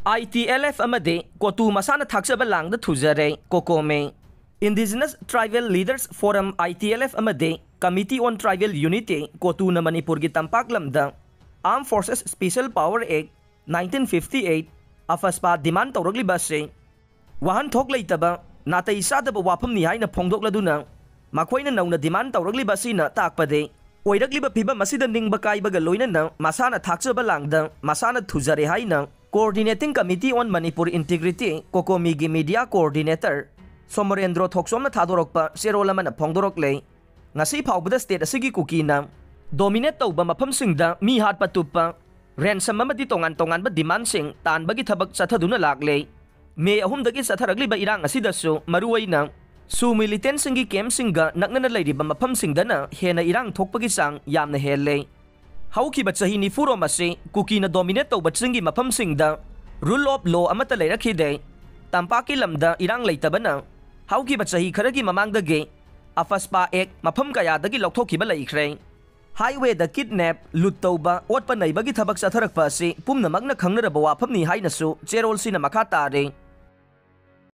ITLF amade KOTU Masana Thakchaba Langda Thujare COCOMI Indigenous Tribal Leaders Forum ITLF amade Committee on Tribal Unity KOTU na Manipur gi tampak lamda Armed Forces Special Power Act 1958 afaspa demand tawragli base wahan thok leitaba natai sadaba wafam ni haina phongdokladuna makoina nauna demand tawragli base na takpade oiragliba phiba masida ningba kaibaga loina na Masana Thakchaba Langda Masana Thujare haina Coordinating Committee on Manipur Integrity COCOMI gi Media Coordinator Somorendro Thoksomna thadorokpa serolaman phongdoroklei ngasi phawbada state asigi kukina dominate tawba mafamsingda mi hat patupa ransom amadi tongan ba demand sing tanbagi thabak chathaduna laklei May 3 dagi satharagli ba irang asidasu maruwaina su militant singi camp singa naknana leiriba mafamsingda na hena irang thokpagi sang yamna hellei Hauki bachahi ni furo masi kuki na dominate tawba chingi mafamsingda rule of law amata leirakhide tampaki lamda irang leitabana hauki bachahi kharagi mamangdage afaspa ek mafam kayadagi lokthokhiba leikhre highway da kidnap lut tawba otpa naibagi thabak chatharakpa asi pumna magna khangnaraba wafamni hainasu cherol sina makha tare